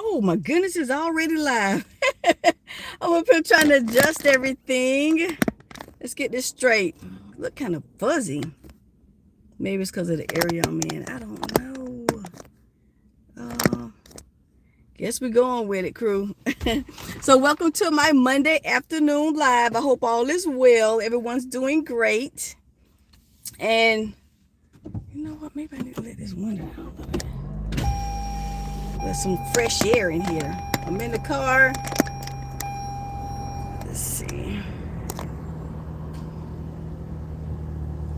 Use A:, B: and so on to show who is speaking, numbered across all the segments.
A: Oh my goodness, it's already live. I'm up here trying to adjust everything. Let's get this straight. Look kind of fuzzy. Maybe it's because of the area I'm in. I don't know. Uh, guess we're going with it, crew. So welcome to my Monday afternoon live. I hope all is well. Everyone's doing great. And you know what? Maybe I need to let this window down a little bit. There's some fresh air in here. I'm in the car. Let's see.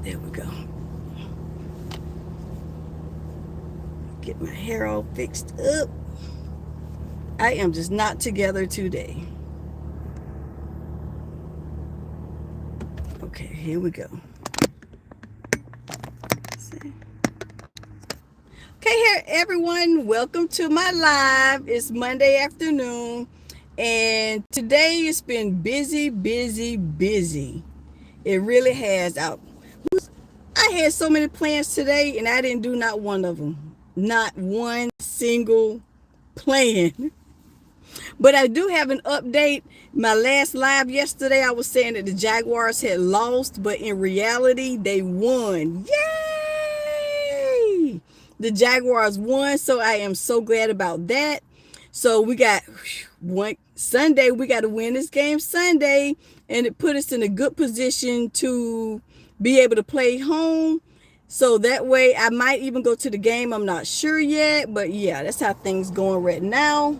A: There we go. Get my hair all fixed up. I am just not together today. Okay, here we go. Okay, here everyone, welcome to my live. It's Monday afternoon, and today it's been busy. It really has. I had so many plans today, and I didn't do not one of them. Not one single plan. But I do have an update. My last live yesterday, I was saying that the Jaguars had lost, but in reality, they won. Yay! The Jaguars won, so I am so glad about that. So we got one Sunday. We got to win this game Sunday, and it put us in a good position to be able to play home. So that way, I might even go to the game. I'm not sure yet, but yeah, that's how things going right now.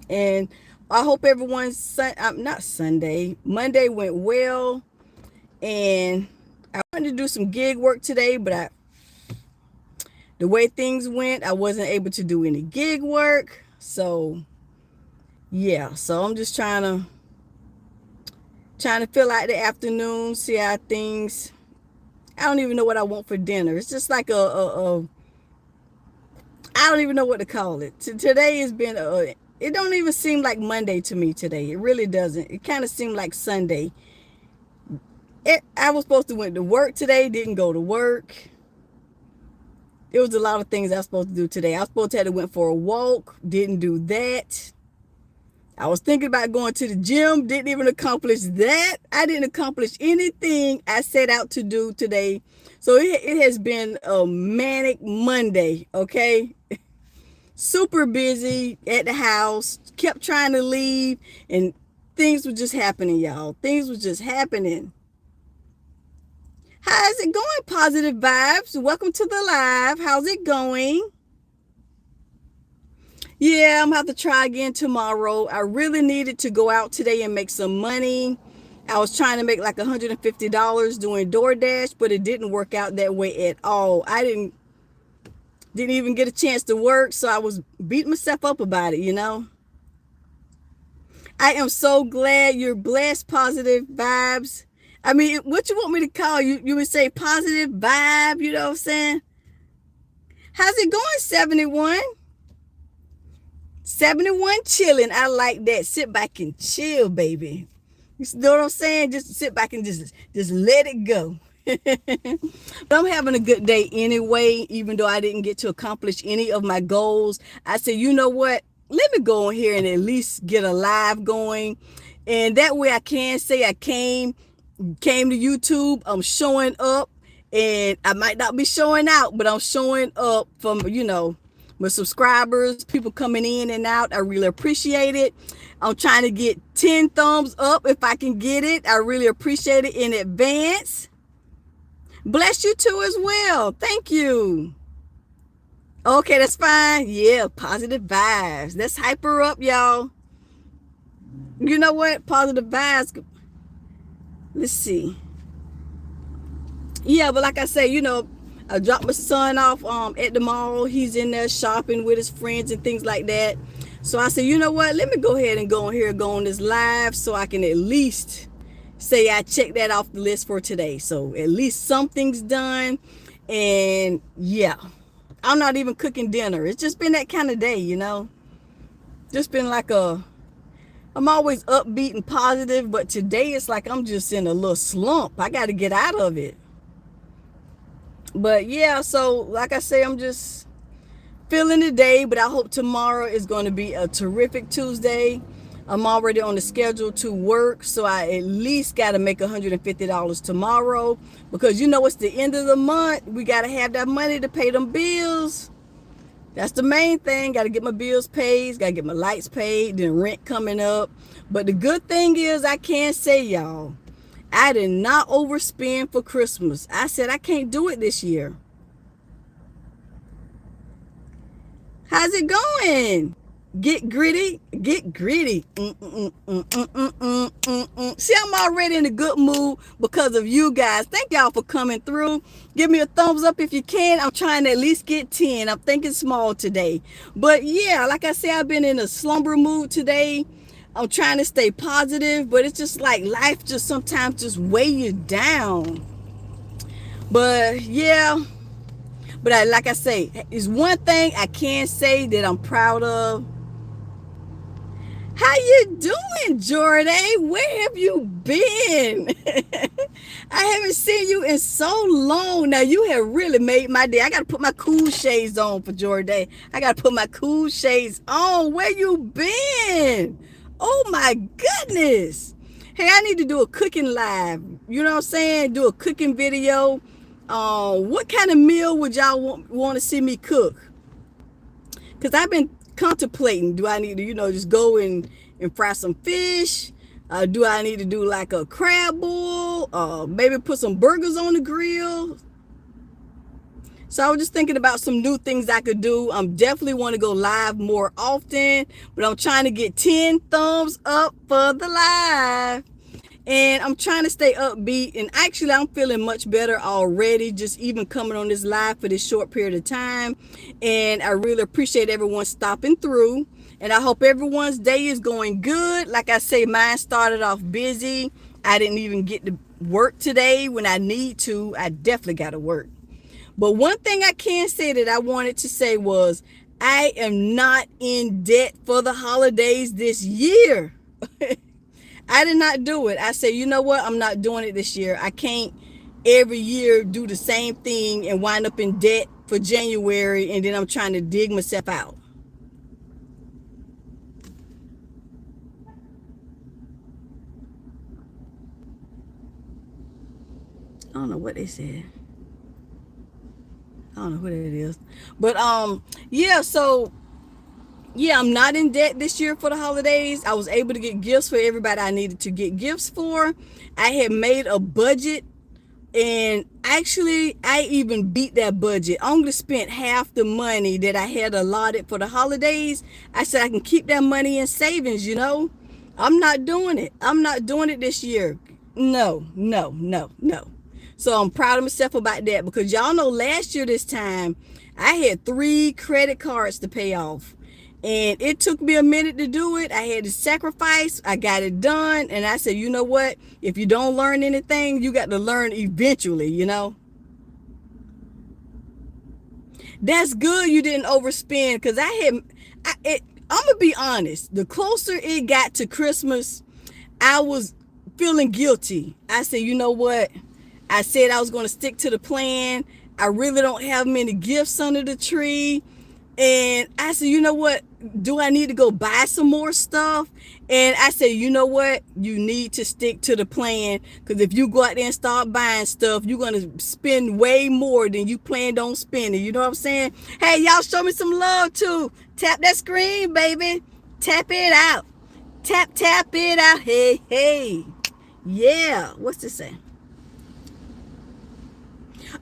A: And I hope everyone's Monday went well. And I wanted to do some gig work today, but the way things went, I wasn't able to do any gig work. So yeah, so I'm just trying to fill out the afternoon, see how things. I don't even know what I want for dinner. It's just like I don't even know what to call it. Today has been it don't even seem like Monday to me today. It really doesn't. It kind of seemed like Sunday. I was supposed to went to work today, didn't go to work. There was a lot of things I was supposed to do today. I was supposed to have went for a walk, didn't do that. I was thinking about going to the gym, didn't even accomplish that. I didn't accomplish anything I set out to do today. So it has been a manic Monday, okay? Super busy at the house, kept trying to leave, and things were just happening, y'all. Things were just happening. How's it going, Positive Vibes? Welcome to the live. How's it going? Yeah, I'm going to have to try again tomorrow. I really needed to go out today and make some money. I was trying to make like $150 doing DoorDash, but it didn't work out that way at all. I didn't even get a chance to work, so I was beating myself up about it, you know. I am so glad you're blessed, Positive Vibes. I mean, what you want me to call you? You would say positive vibe, you know what I'm saying? How's it going, 71? 71 chilling. I like that. Sit back and chill, baby. You know what I'm saying? Just sit back and just let it go. But I'm having a good day anyway, even though I didn't get to accomplish any of my goals. I said, you know what? Let me go in here and at least get a live going. And that way I can say I came to YouTube. I'm showing up, and I might not be showing out, but I'm showing up from, my subscribers, people coming in and out. I really appreciate it. I'm trying to get 10 thumbs up if I can get it. I really appreciate it in advance. Bless you too as well. Thank you. Okay, that's fine. Yeah, positive vibes. Let's hype her up, y'all. You know what? Positive vibes. Let's see. Yeah, but like I say, I dropped my son off at the mall. He's in there shopping with his friends and things like that. So I said, you know what? Let me go ahead and go on this live so I can at least say I checked that off the list for today. So at least something's done. And yeah, I'm not even cooking dinner. It's just been that kind of day, Just been like I'm always upbeat and positive, but today it's like I'm just in a little slump. I got to get out of it. But yeah, so like I say, I'm just feeling the day, but I hope tomorrow is going to be a terrific Tuesday. I'm already on the schedule to work, so I at least got to make $150 tomorrow, because you know it's the end of the month. We got to have that money to pay them bills. That's the main thing. Got to get my bills paid. Got to get my lights paid. Then rent coming up. But the good thing is, I can say, y'all, I did not overspend for Christmas. I said I can't do it this year. How's it going? Get gritty. Get gritty. See, I'm already in a good mood because of you guys. Thank y'all for coming through. Give me a thumbs up if you can. I'm trying to at least get 10. I'm thinking small today. But yeah, like I said, I've been in a slumber mood today. I'm trying to stay positive, but it's just like life just sometimes just weigh you down. But yeah, but like I say, it's one thing I can say that I'm proud of. How you doing, Jordan? Where have you been? I haven't seen you in so long. Now, you have really made my day. I got to put my cool shades on for Jordan. I got to put my cool shades on. Where you been? Oh, my goodness. Hey, I need to do a cooking live. You know what I'm saying? Do a cooking video. What kind of meal would y'all want to see me cook? Because I've been contemplating, do I need to, just go and fry some fish? Do I need to do like a crab boil? Maybe put some burgers on the grill? So I was just thinking about some new things I could do. I'm definitely want to go live more often, but I'm trying to get 10 thumbs up for the live. And I'm trying to stay upbeat. And actually, I'm feeling much better already, just even coming on this live for this short period of time. And I really appreciate everyone stopping through. And I hope everyone's day is going good. Like I say, mine started off busy. I didn't even get to work today when I need to. I definitely got to work. But one thing I can say that I wanted to say was, I am not in debt for the holidays this year. I did not do it. I said, you know what? I'm not doing it this year. I can't every year do the same thing and wind up in debt for January, and then I'm trying to dig myself out. I don't know what they said. I don't know what it is. But yeah, so yeah, I'm not in debt this year for the holidays. I was able to get gifts for everybody I needed to get gifts for. I had made a budget, and actually I even beat that budget. I only spent half the money that I had allotted for the holidays. I said I can keep that money in savings, I'm not doing it. I'm not doing it this year. No. So I'm proud of myself about that, because y'all know last year this time I had 3 credit cards to pay off. And it took me a minute to do it. I had to sacrifice. I got it done. And I said, you know what? If you don't learn anything, you got to learn eventually, That's good you didn't overspend, because I'm going to be honest. The closer it got to Christmas, I was feeling guilty. I said, you know what? I said I was going to stick to the plan. I really don't have many gifts under the tree. And I said, you know what? Do I need to go buy some more stuff? And I said, you know what? You need to stick to the plan, because if you go out there and start buying stuff, you're going to spend way more than you planned on spending. You know what I'm saying? Hey, y'all show me some love too. Tap that screen, baby. Tap it out. Tap it out. Hey. Yeah. What's this saying?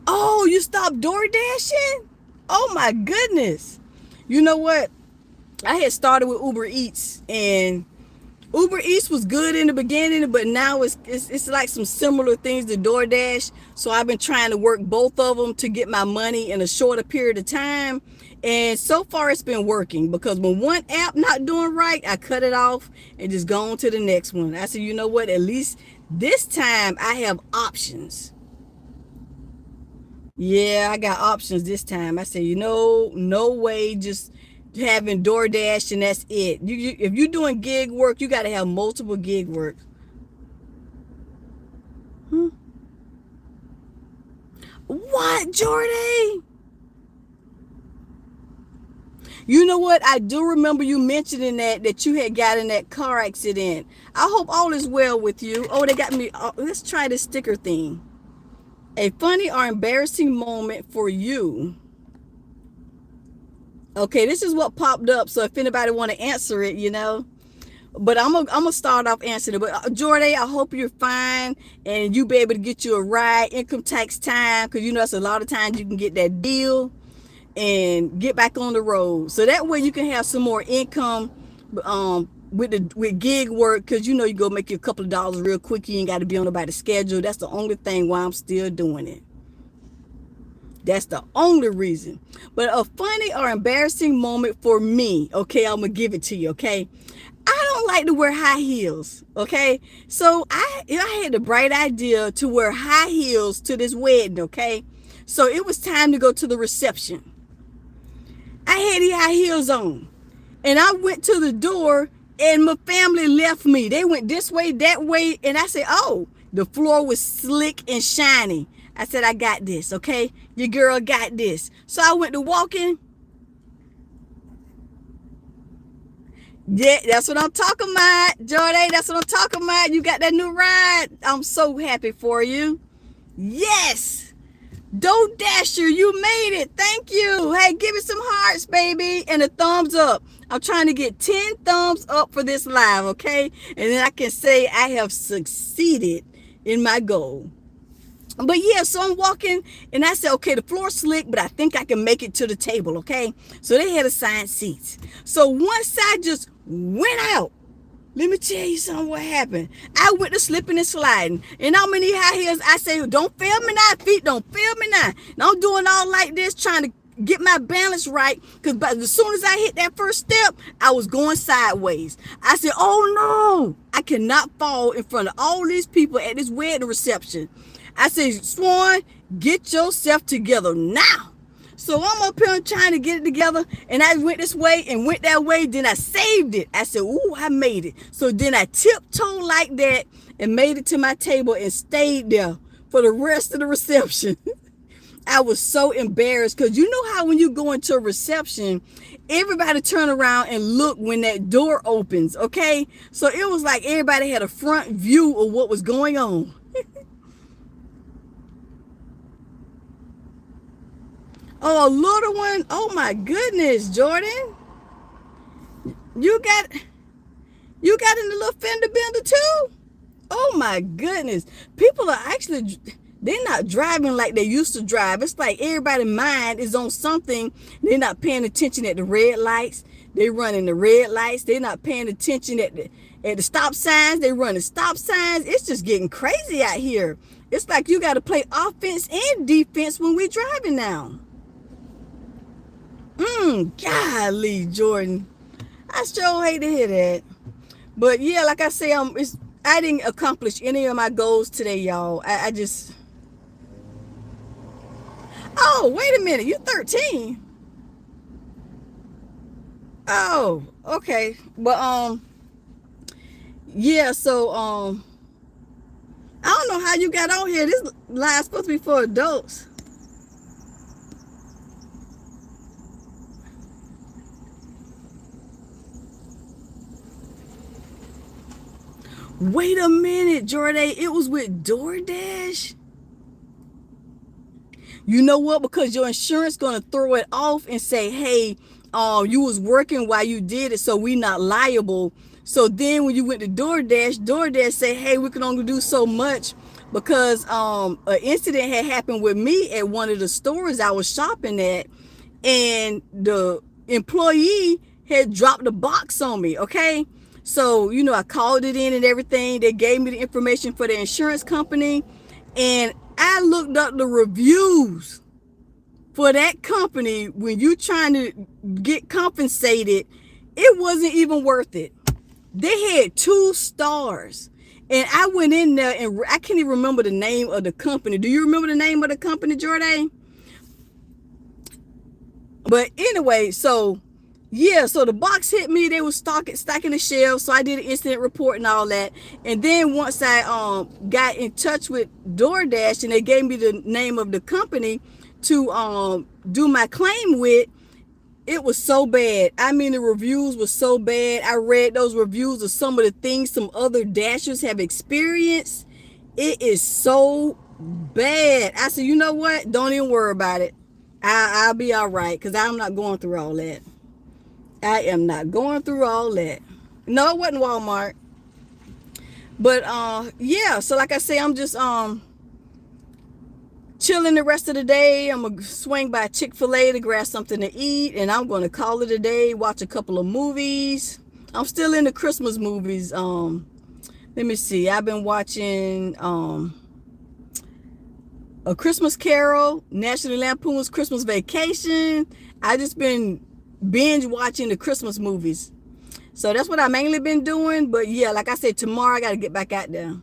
A: Oh, you stopped door dashing? Oh my goodness. You know what? I had started with Uber Eats, and Uber Eats was good in the beginning, but now it's like some similar things to DoorDash. So I've been trying to work both of them to get my money in a shorter period of time. And so far it's been working, because when one app not doing right, I cut it off and just go on to the next one. I said, you know what? At least this time I have options. Yeah, I got options this time. I said, no way just having DoorDash and that's it. If you're doing gig work, you got to have multiple gig work. What, Jordan? You know what? I do remember you mentioning that you had got in that car accident. I hope all is well with you. Oh, they got me. Let's try this sticker thing. A funny or embarrassing moment for you. Okay, this is what popped up. So if anybody want to answer it, but I'm gonna start off answering it. But Jordan, I hope you're fine and you be able to get you a ride, income tax time, because that's a lot of times you can get that deal and get back on the road. So that way you can have some more income with gig work, because you go make you a couple of dollars real quick. You ain't got to be on nobody's schedule. That's the only thing why I'm still doing it. That's the only reason. But a funny or embarrassing moment for me, okay, I'm gonna give it to you, okay? I don't like to wear high heels, okay? So I had the bright idea to wear high heels to this wedding, okay? So it was time to go to the reception. I had these high heels on, and I went to the door, and my family left me. They went this way, that way, and I said, oh, the floor was slick and shiny. I said, I got this, okay? Your girl got this. So I went to walking. Yeah, that's what I'm talking about, Jordan. That's what I'm talking about. You got that new ride. I'm so happy for you. Yes. Doe Dasher, you made it. Thank you. Hey, give me some hearts, baby, and a thumbs up. I'm trying to get 10 thumbs up for this live, okay? And then I can say I have succeeded in my goal. But yeah, so I'm walking, and I said, okay, the floor's slick, but I think I can make it to the table, okay? So they had assigned seats. So once I just went out, let me tell you something what happened. I went to slipping and sliding. And how many high heels? I say, don't fail me now, feet, don't fail me now. And I'm doing all like this, trying to get my balance right, because as soon as I hit that first step, I was going sideways. I said, oh no, I cannot fall in front of all these people at this wedding reception. I said, Swan, get yourself together now. So I'm up here trying to get it together, and I went this way and went that way. Then I saved it. I said, ooh, I made it. So then I tiptoed like that and made it to my table and stayed there for the rest of the reception. I was so embarrassed, because you know how when you go into a reception, everybody turn around and look when that door opens, okay? So it was like everybody had a front view of what was going on. Oh, a little one. Oh my goodness, Jordan. You got in the little fender bender too? Oh my goodness. People are actually, they're not driving like they used to drive. It's like everybody's mind is on something. They're not paying attention at the red lights. They're running the red lights. They're not paying attention at the stop signs. They're running stop signs. It's just getting crazy out here. It's like you got to play offense and defense when we're driving now. Golly, Jordan. I sure hate to hear that. But yeah, like I say, I didn't accomplish any of my goals today, y'all. I just... Oh, wait a minute. You're 13. Oh, okay. But, yeah, so, I don't know how you got on here. This live's supposed to be for adults. Wait a minute, Jordan. It was with DoorDash? You know what? Because your insurance going to throw it off and say, hey, you was working while you did it, so we not liable. So then when you went to DoorDash say, hey, we can only do so much, because an incident had happened with me at one of the stores I was shopping at, and the employee had dropped a box on me, okay? So, I called it in and everything. They gave me the information for the insurance company, and I looked up the reviews for that company. When you trying to get compensated, it wasn't even worth it. They had 2 stars, and I went in there, and I can't even remember the name of the company. Do you remember the name of the company, Jordan? But anyway, so yeah, so the box hit me. They were stacking the shelves, so I did an incident report and all that. And then once I got in touch with DoorDash, and they gave me the name of the company to do my claim with, It was so bad. I mean, the reviews were so bad. I read those reviews of some of the things some other dashers have experienced. It is so bad. I said, you know what? Don't even worry about it. I'll be all right, because I'm not going through all that. I am not going through all that. No, it wasn't Walmart. But yeah, so like I say, I'm just chilling the rest of the day. I'm gonna swing by Chick-fil-A to grab something to eat, and I'm gonna call it a day, watch a couple of movies. I'm still in the Christmas movies. Let me see. I've been watching A Christmas Carol, National Lampoon's Christmas Vacation. I just been binge watching the Christmas movies. So that's what I mainly been doing. But yeah, like I said, tomorrow I got to get back out there.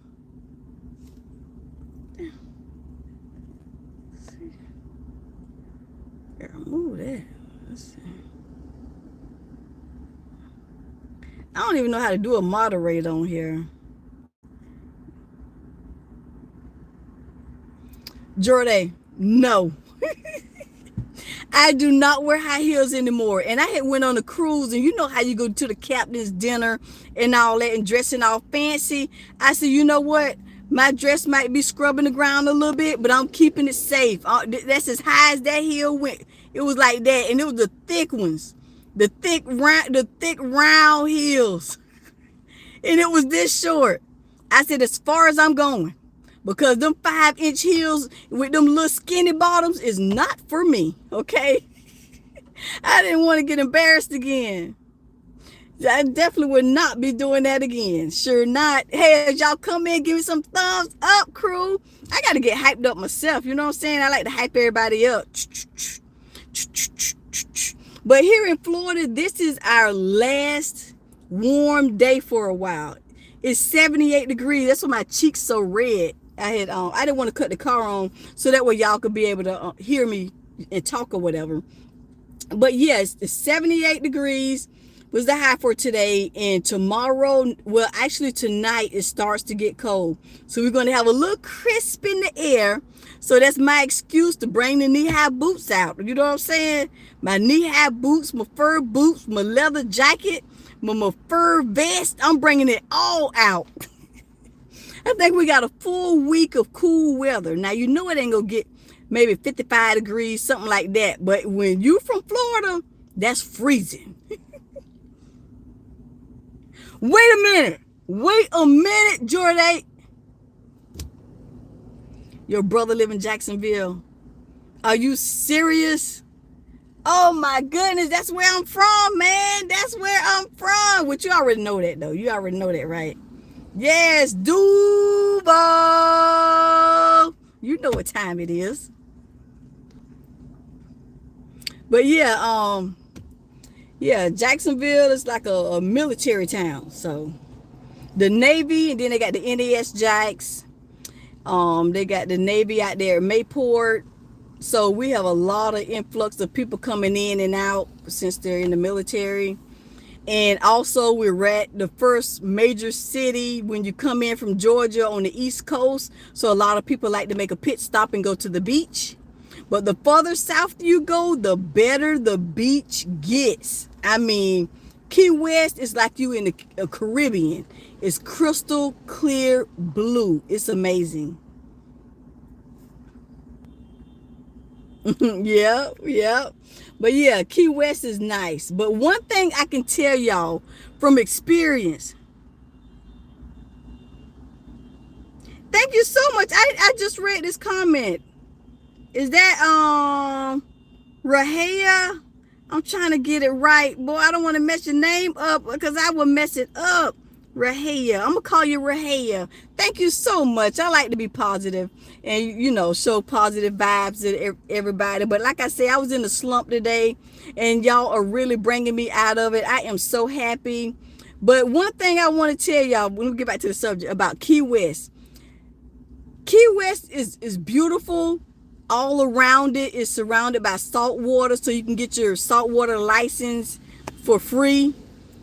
A: Move that. Let's see. I don't even know how to do a moderate on here. Jordan, no. I do not wear high heels anymore. And I had went on a cruise, and you know how you go to the captain's dinner and all that and dressing all fancy. I said, you know what? My dress might be scrubbing the ground a little bit, but I'm keeping it safe. That's as high as that heel went. It was like that, and it was the thick ones, the thick round heels, and it was this short. I said, as far as I'm going, because them 5-inch heels with them little skinny bottoms is not for me. Okay, I didn't want to get embarrassed again. I definitely would not be doing that again. Sure not. Hey, as y'all come in, give me some thumbs up, crew. I got to get hyped up myself. You know what I'm saying? I like to hype everybody up. But here in Florida, this is our last warm day for a while. It's 78 degrees. That's why my cheeks so red. I didn't want to cut the car on so that way y'all could be able to hear me and talk or whatever. But yes, it's 78 degrees was the high for today, and tomorrow, well, actually tonight, it starts to get cold. So we're going to have a little crisp in the air. So that's my excuse to bring the knee-high boots out. You know what I'm saying? My knee-high boots, my fur boots, my leather jacket, my fur vest. I'm bringing it all out. I think we got a full week of cool weather. Now, you know it ain't going to get maybe 55 degrees, something like that. But when you from Florida, that's freezing. Wait a minute, Jordan. Your brother live in Jacksonville. Are you serious? Oh my goodness, that's where I'm from, man. That's where I'm from. Which you already know that, though. You already know that, right? Yes, Duval. You know what time it is. But yeah, Jacksonville is like a military town. So the Navy, and then they got the NAS Jacks. They got the Navy out there at Mayport. So we have a lot of influx of people coming in and out since they're in the military. And also we're at the first major city when you come in from Georgia on the East Coast. So a lot of people like to make a pit stop and go to the beach. But the further south you go, the better the beach gets. I mean, Key West is like you in the Caribbean. It's crystal clear blue. It's amazing. Yeah. But yeah, Key West is nice. But one thing I can tell y'all from experience. Thank you so much. I just read this comment. Is that Rahia? I'm trying to get it right. Boy, I don't want to mess your name up because I will mess it up. Rahia. I'm going to call you Rahia. Thank you so much. I like to be positive and, you know, show positive vibes to everybody. But like I say, I was in a slump today and y'all are really bringing me out of it. I am so happy. But one thing I want to tell y'all when we get back to the subject about Key West. Key West is beautiful. All around it is surrounded by salt water, so you can get your saltwater license for free.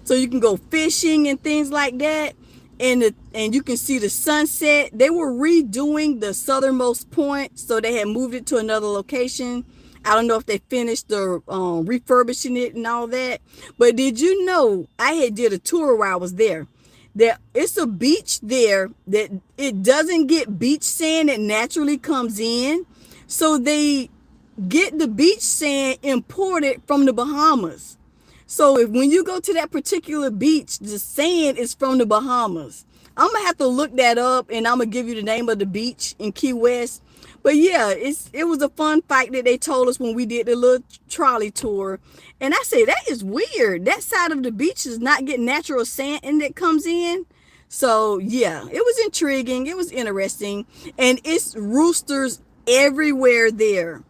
A: So you can go fishing and things like that. And you can see the sunset. They were redoing the southernmost point, so they had moved it to another location. I don't know if they finished the refurbishing it and all that. But did you know I had did a tour while I was there? That it's a beach there that it doesn't get beach sand that naturally comes in. So they get the beach sand imported from the Bahamas. So if when you go to that particular beach, the sand is from the Bahamas. I'm gonna have to look that up, and I'm gonna give you the name of the beach in Key West. But yeah, it was a fun fact that they told us when we did the little trolley tour. And I say that is weird. That side of the beach is not getting natural sand and that comes in. So yeah, it was intriguing. It was interesting, and it's roosters everywhere there.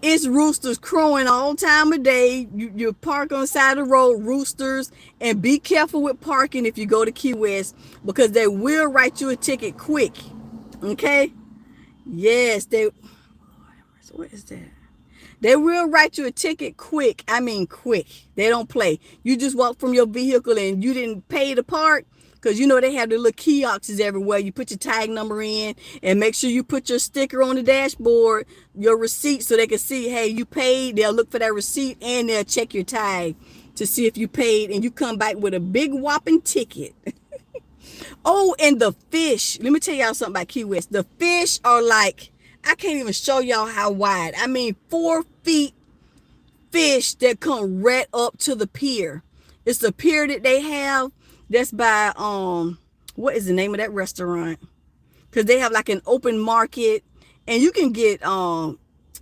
A: It's roosters crowing all time of day. You park on the side of the road, roosters, and be careful with parking if you go to Key West, because they will write you a ticket quick. Okay? Yes, they. What is that? They will write you a ticket quick. I mean quick. They don't play. You just walk from your vehicle and you didn't pay to park, because you know they have the little kiosks everywhere. You put your tag number in and make sure you put your sticker on the dashboard, your receipt, so they can see, hey, you paid. They'll look for that receipt and they'll check your tag to see if you paid, and you come back with a big whopping ticket. Oh, and the fish. Let me tell y'all something about Key West. The fish are like, I can't even show y'all how wide. I mean, 4 feet fish that come right up to the pier. It's the pier that they have that's by, what is the name of that restaurant? Because they have like an open market, and you can get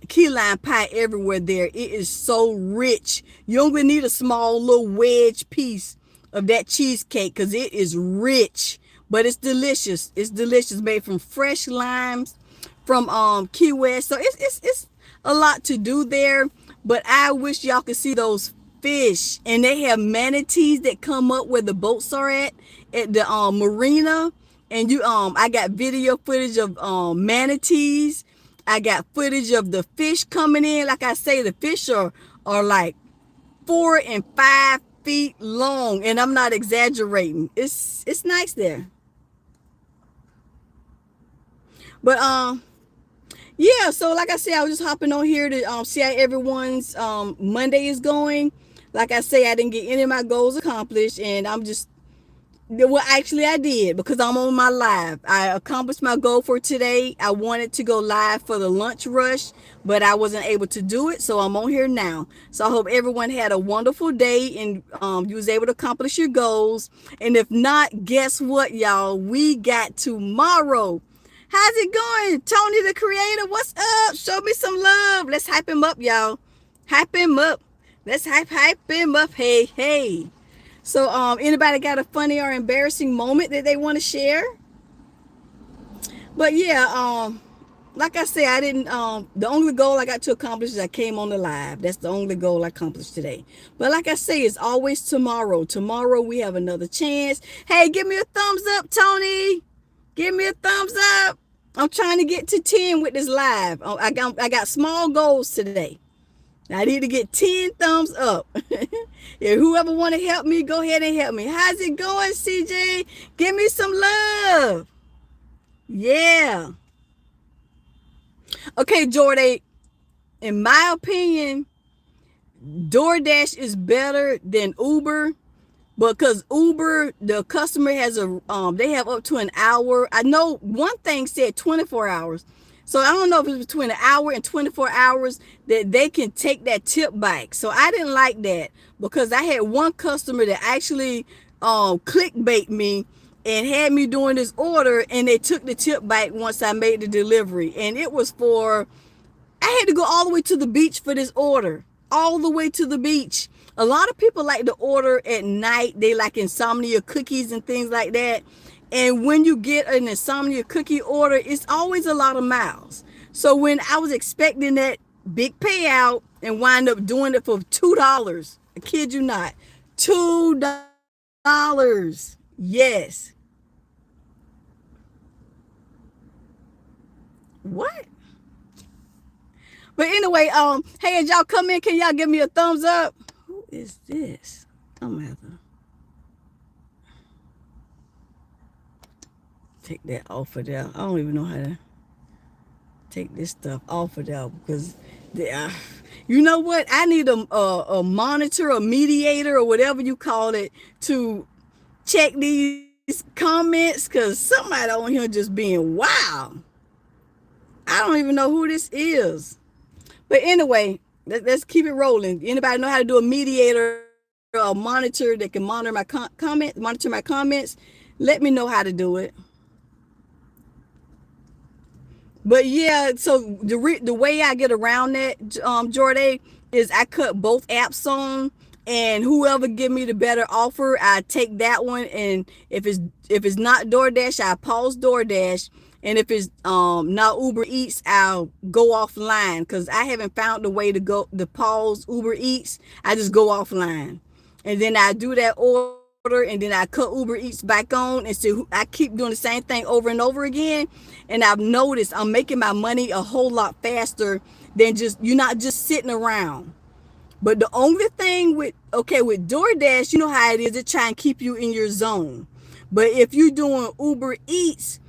A: key lime pie everywhere there. It is so rich. You only need a small little wedge piece of that cheesecake because it is rich, but it's delicious. It's delicious, made from fresh limes from Key West. So it's a lot to do there, but I wish y'all could see those fish. And they have manatees that come up where the boats are at the marina. And you I got video footage of manatees. I got footage of the fish coming in. Like I say, the fish are like 4 and 5 feet long, and I'm not exaggerating. It's nice there. But yeah, so like I said, I was just hopping on here to see how everyone's Monday is going. Like I say, I didn't get any of my goals accomplished, and I'm just, well, actually I did, because I'm on my live. I accomplished my goal for today. I wanted to go live for the lunch rush, but I wasn't able to do it, so I'm on here now. So I hope everyone had a wonderful day, and you was able to accomplish your goals. And if not, guess what, y'all? We got tomorrow. How's it going? Tony the Creator, what's up? Show me some love. Let's hype him up, y'all. Hype him up. Let's hype him up. Hey, hey. So anybody got a funny or embarrassing moment that they want to share? But yeah, like I said, I didn't the only goal I got to accomplish is I came on the live. That's the only goal I accomplished today. But like I say, it's always tomorrow. Tomorrow we have another chance. Hey, give me a thumbs up, Tony. Give me a thumbs up. I'm trying to get to 10 with this live. I got small goals today. I need to get 10 thumbs up. If whoever want to help me, go ahead and help me. How's it going, CJ? Give me some love. Yeah. Okay, Jordan. In my opinion, DoorDash is better than Uber, because Uber, the customer has they have up to an hour. I know one thing said 24 hours. So I don't know if it's between an hour and 24 hours that they can take that tip back. So I didn't like that, because I had one customer that actually clickbait me and had me doing this order, and they took the tip back once I made the delivery. And it was for, I had to go all the way to the beach for this order. All the way to the beach. A lot of people like to order at night. They like insomnia cookies and things like that. And when you get an insomnia cookie order, it's always a lot of miles. So when I was expecting that big payout and wind up doing it for $2, I kid you not, $2. Yes. What? But anyway, hey, as y'all come in, can y'all give me a thumbs up? Who is this? I'm gonna have to take that off of there. I don't even know how to take this stuff off of there because you know what? I need a monitor, a mediator, or whatever you call it to check these comments because somebody on here just being wild. I don't even know who this is. But anyway, let's keep it rolling. Anybody know how to do a mediator, a monitor that can monitor my comments? Let me know how to do it. But yeah, so the way I get around that, Jordan, is I cut both apps on, and whoever give me the better offer, I take that one. And if it's not DoorDash, I pause DoorDash. And if it's not Uber Eats, I'll go offline because I haven't found a way to pause Uber Eats. I just go offline, and then I do that order, and then I cut Uber Eats back on, and so I keep doing the same thing over and over again. And I've noticed I'm making my money a whole lot faster than you're not just sitting around. But the only thing with DoorDash, you know how it is, it try and keep you in your zone. But if you're doing Uber Eats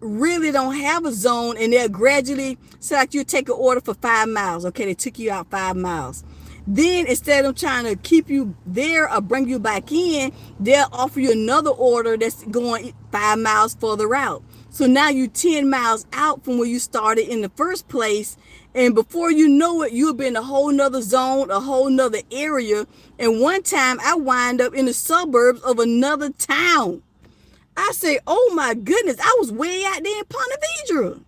A: really don't have a zone, and they'll gradually, so like you take an order for 5 miles. Okay, they took you out 5 miles. Then instead of trying to keep you there or bring you back in, they'll offer you another order that's going 5 miles further out. So now you're 10 miles out from where you started in the first place. And before you know it, you'll be in a whole nother zone, a whole nother area. And one time I wind up in the suburbs of another town. I say, oh my goodness, I was way out there in Ponte Vedra.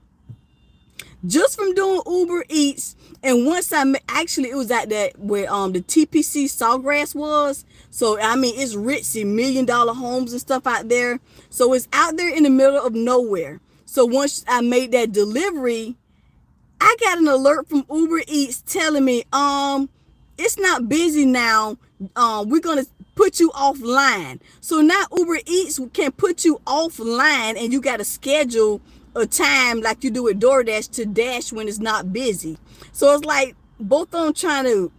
A: Just from doing Uber Eats. And once actually it was at that where the TPC Sawgrass was. So I mean, it's ritzy, $1 million homes and stuff out there. So it's out there in the middle of nowhere. So once I made that delivery, I got an alert from Uber Eats telling me, it's not busy now. We're gonna put you offline. So now Uber Eats can put you offline, and you got to schedule a time like you do with DoorDash to dash when it's not busy. So it's like both of them trying to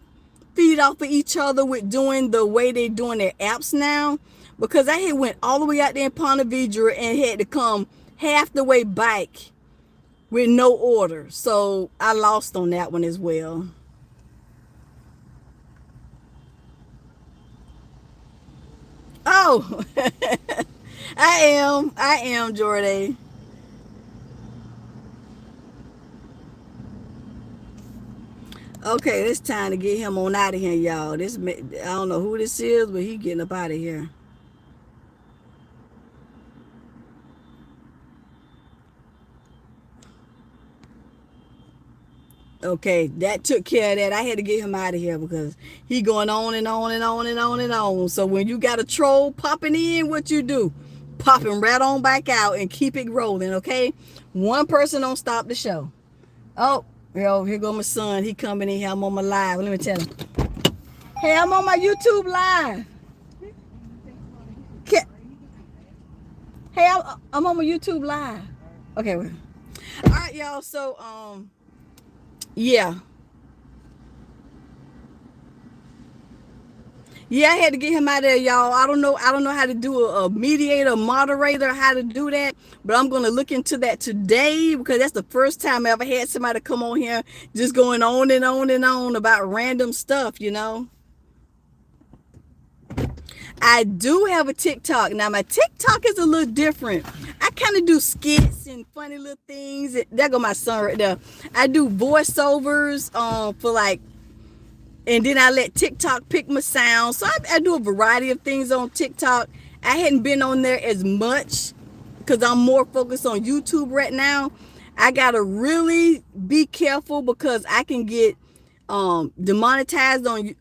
A: feed off of each other with doing the way they're doing their apps now. Because I had went all the way out there in Ponte Vedra and had to come half the way back with no order. So I lost on that one as well. Oh, I am, Jordan. Okay, it's time to get him on out of here, y'all. I don't know who this is, but he getting up out of here. Okay, that took care of that. I had to get him out of here because he going on and on and on and on and on. So when you got a troll popping in, what you do? Pop him right on back out and keep it rolling, okay? One person don't stop the show. Oh, here go my son. He coming in here. I'm on my live. Let me tell him. Hey, I'm on my YouTube live. Hey, I'm on my YouTube live. Okay, well. All right, y'all. So, yeah. Yeah, I had to get him out of there, y'all. I don't know how to do a mediator, moderator, how to do that. But I'm gonna look into that today because that's the first time I ever had somebody come on here just going on and on and on about random stuff, you know. I do have a TikTok. Now my TikTok is a little different. I kind of do skits and funny little things. There go my son right there. I do voiceovers for like, and then I let TikTok pick my sound. So I do a variety of things on TikTok. I hadn't been on there as much because I'm more focused on YouTube right now. I gotta really be careful because I can get demonetized on.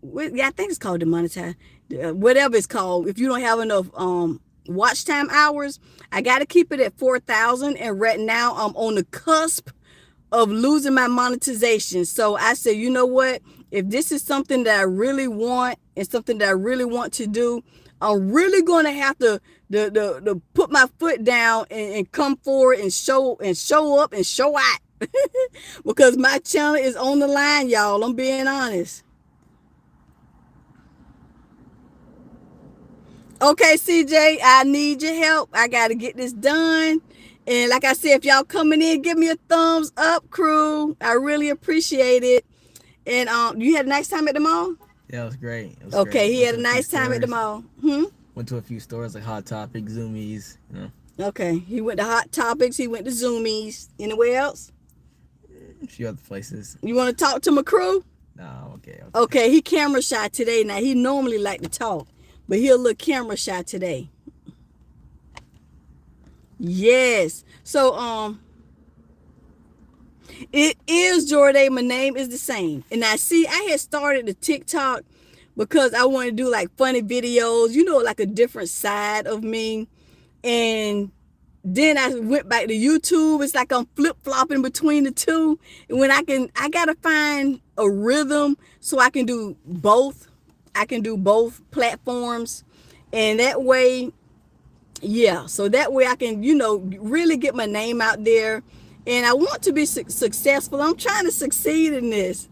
A: Yeah, I think it's called demonetized. Whatever it's called. If you don't have enough watch time hours, I got to keep it at 4,000. And right now I'm on the cusp of losing my monetization. So I said, you know what? If this is something that I really want and something that I really want to do, I'm really going to have to put my foot down and come forward and show up and show out because my channel is on the line, y'all. I'm being honest. Okay, CJ, I need your help. I got to get this done. And like I said, if y'all coming in, give me a thumbs up, crew. I really appreciate it. And you had a nice time at the mall?
B: Yeah, it was great. It was
A: Okay,
B: great.
A: he
B: Went
A: had a
B: to a few
A: nice time at the
B: stores.
A: mall.
B: Went to a few stores like Hot Topic, Zoomies.
A: Okay, he went to Hot Topics. He went to Zoomies. Anywhere else?
B: A few other places.
A: You want to talk to my crew?
B: No, okay.
A: Okay, he camera shy today. Now, he normally like to talk, but he a little camera shy today. Yes. So, it is Jordan. My name is the same. And I see I had started the TikTok because I want to do like funny videos, like a different side of me. And then I went back to YouTube. It's like I'm flip-flopping between the two. And when I gotta find a rhythm so I can do both. I can do both platforms. And that way, yeah, so that way I can, really get my name out there. And I want to be successful. I'm trying to succeed in this.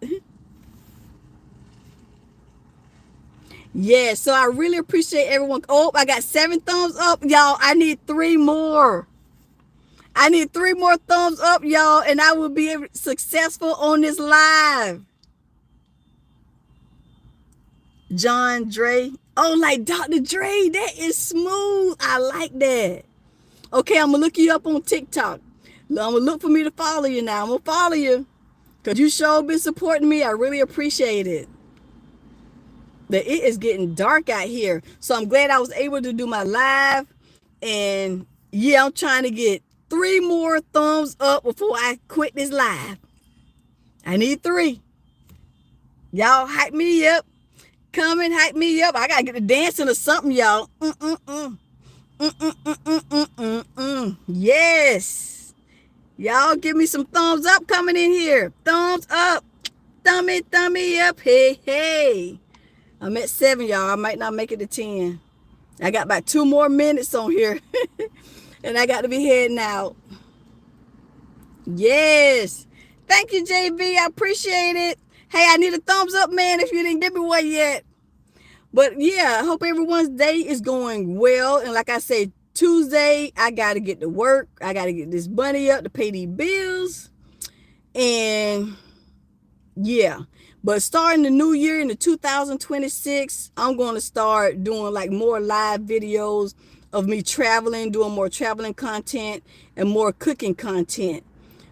A: Yeah, so I really appreciate everyone. Oh, I got 7 thumbs up, y'all. I need 3 more. I need 3 more thumbs up, y'all, and I will be successful on this live. John Dre. Oh, like Dr. Dre. That is smooth. I like that. Okay, I'm going to look you up on TikTok. I'm going to look for me to follow you now. I'm going to follow you because you sure been supporting me. I really appreciate it. But it is getting dark out here. So I'm glad I was able to do my live. And yeah, I'm trying to get 3 more thumbs up before I quit this live. I need 3. Y'all hype me up. Come and hype me up. I got to get to dancing or something, y'all. Yes. Y'all give me some thumbs up coming in here. Thumbs up. Thummy up. Hey, hey. I'm at 7, y'all. I might not make it to 10. I got about 2 more minutes on here. And I got to be heading out. Yes. Thank you, JB. I appreciate it. Hey, I need a thumbs up, man, if you didn't give me one yet. But yeah, I hope everyone's day is going well. And like I said, Tuesday, I got to get to work. I got to get this money up to pay these bills. And yeah. But starting the new year in the 2026, I'm going to start doing like more live videos of me traveling, doing more traveling content and more cooking content.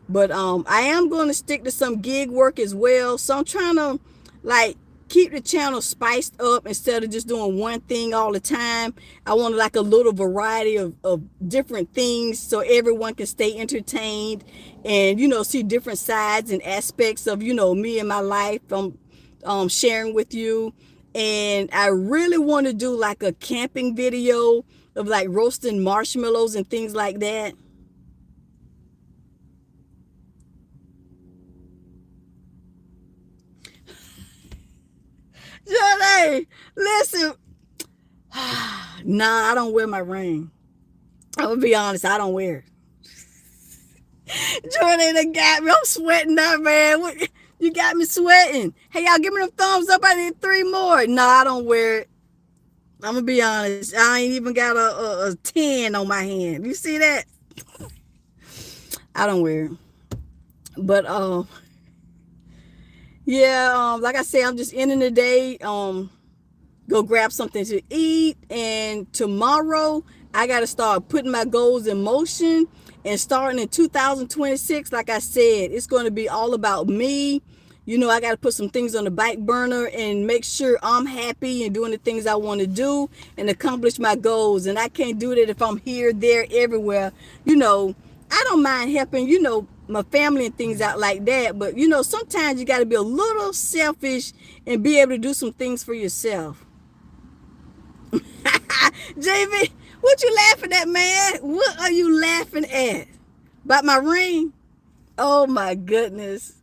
A: But I am going to stick to some gig work as well. So I'm trying to like keep the channel spiced up instead of just doing one thing all the time. I want like a little variety of different things so everyone can stay entertained and, see different sides and aspects of, me and my life. I'm sharing with you. And I really want to do like a camping video of like roasting marshmallows and things like that. Johnny, listen. Nah, I don't wear my ring. I'm gonna be honest, I don't wear it. Jordan done got me. I'm sweating up, man. You got me sweating. Hey, y'all, give me them thumbs up. I need 3 more. Nah, I don't wear it. I'm gonna be honest. I ain't even got a 10 on my hand. You see that? I don't wear it. But yeah, like I said, I'm just ending the day. Go grab something to eat, and tomorrow I got to start putting my goals in motion. And starting in 2026, like I said, it's going to be all about me. I got to put some things on the back burner and make sure I'm happy and doing the things I want to do and accomplish my goals. And I can't do that if I'm here, there, everywhere. I don't mind helping, my family and things out like that. But, sometimes you got to be a little selfish and be able to do some things for yourself. JV, what you laughing at, man? What are you laughing at? About my ring? Oh, my goodness.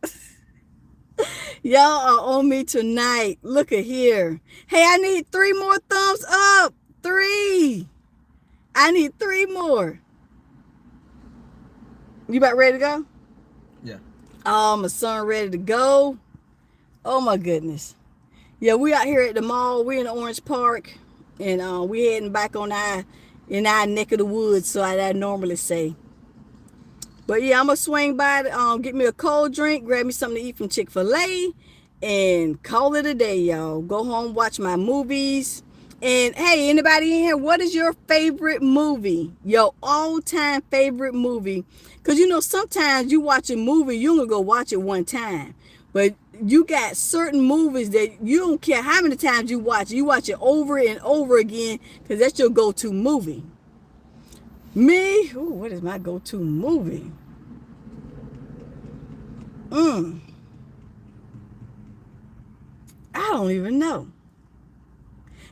A: Y'all are on me tonight. Look at here. Hey, I need 3 more thumbs up. 3. I need 3 more. You about ready to go?
B: Yeah.
A: Oh, my son ready to go. Oh, my goodness. Yeah, we out here at the mall. We're in Orange Park. And we heading back in our neck of the woods, so I normally say. But yeah, I'm gonna swing by, get me a cold drink, grab me something to eat from Chick-fil-A, and call it a day, y'all. Go home, watch my movies. And hey, anybody in here, what is your favorite movie? Your all-time favorite movie? Because you know, sometimes you watch a movie, you only go watch it one time. But you got certain movies that you don't care how many times you watch it over and over again, because that's your go-to movie. Me, ooh, what is my go-to movie? I don't even know.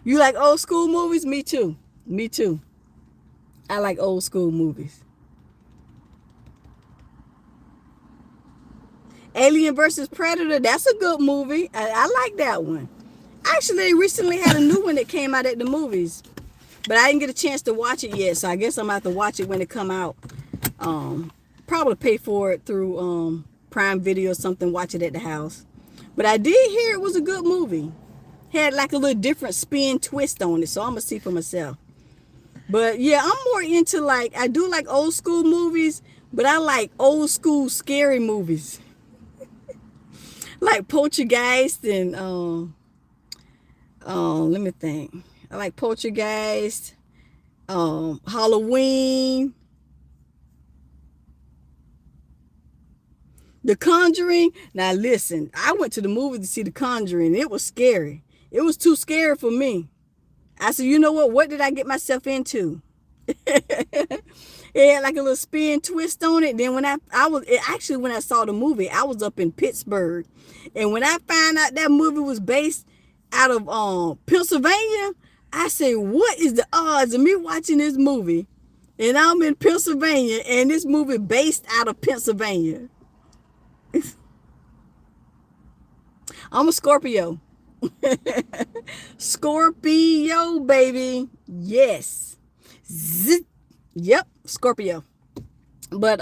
A: You like old school movies? Me too. Me too. I like old school movies. Alien versus Predator, that's a good movie. I like that one. Actually, they recently had a new one that came out at the movies, but I didn't get a chance to watch it yet, so I guess I'm going to have to watch it when it come out. Probably pay for it through Prime Video or something, watch it at the house. But I did hear it was a good movie. Had like a little different spin twist on it, so I'm going to see for myself. But yeah, I'm more into like, I do like old school movies, but I like old school scary movies. Like Poltergeist and, let me think. I like Poltergeist, Halloween, The Conjuring. Now listen, I went to the movie to see The Conjuring. It was scary. It was too scary for me. I said, you know what did I get myself into? It had like a little spin twist on it. Then when I saw the movie, I was up in Pittsburgh. And when I found out that movie was based out of Pennsylvania, I said, what is the odds of me watching this movie? And I'm in Pennsylvania, and this movie based out of Pennsylvania. I'm a Scorpio. Scorpio, baby. Yes. Yep, Scorpio. But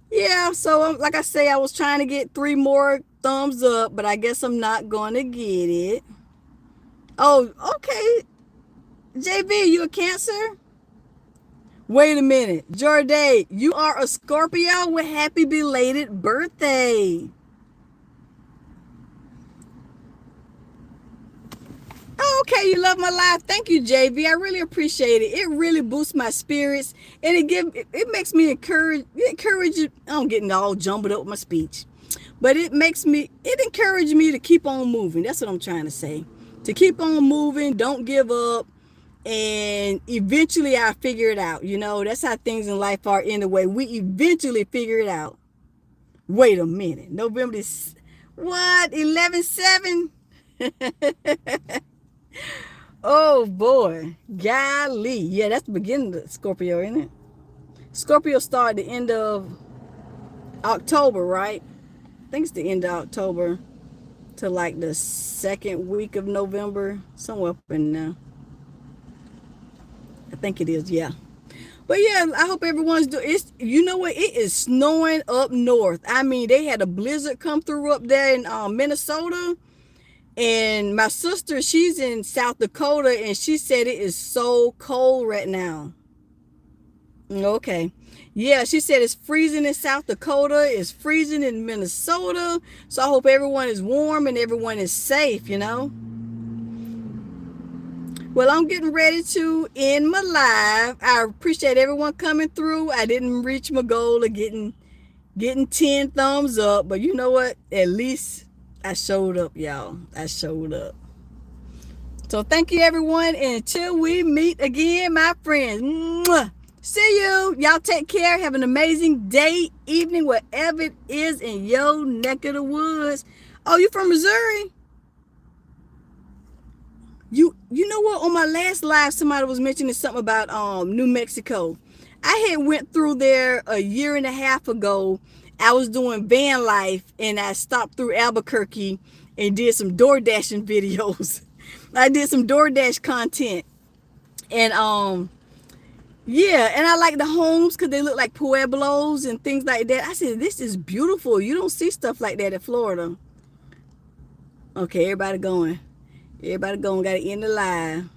A: yeah, so like I say, I was trying to get 3 more thumbs up, but I guess I'm not going to get it. Oh, okay. JV, you a Cancer? Wait a minute. Jorday, you are a Scorpio with happy belated birthday. Oh, okay, you love my life. Thank you, JV. I really appreciate it. It really boosts my spirits, and it makes me encourage. I'm getting all jumbled up with my speech, but it encourages me to keep on moving. That's what I'm trying to say. To keep on moving, don't give up, and eventually I'll figure it out. You know, that's how things in life are anyway. We eventually figure it out. Wait a minute. November this, what? 11/7? Oh boy, golly. Yeah, that's the beginning of Scorpio, isn't it? Scorpio start the end of October, right? I think it's the end of October to like the 2nd week of November, somewhere up in there. I think it is, yeah. But yeah, I hope everyone's doing it. You know what? It is snowing up north. I mean, they had a blizzard come through up there in Minnesota. And my sister, she's in South Dakota, and she said it is so cold right now. Okay. Yeah, she said it's freezing in South Dakota. It's freezing in Minnesota. So I hope everyone is warm and everyone is safe, you know. Well, I'm getting ready to end my live. I appreciate everyone coming through. I didn't reach my goal of getting 10 thumbs up, but you know what? At least I showed up, y'all. I showed up. So thank you, everyone. And until we meet again, my friends. Mwah. See you. Y'all take care. Have an amazing day, evening, wherever it is in your neck of the woods. Oh, you from Missouri? You know what? On my last live, somebody was mentioning something about New Mexico. I had went through there a year and a half ago. I was doing van life, and I stopped through Albuquerque and did some door dashing videos. I did some DoorDash content, and yeah, and I like the homes because they look like pueblos and things like that. I said, this is beautiful. You don't see stuff like that in Florida. Okay, everybody going. Got to end the live.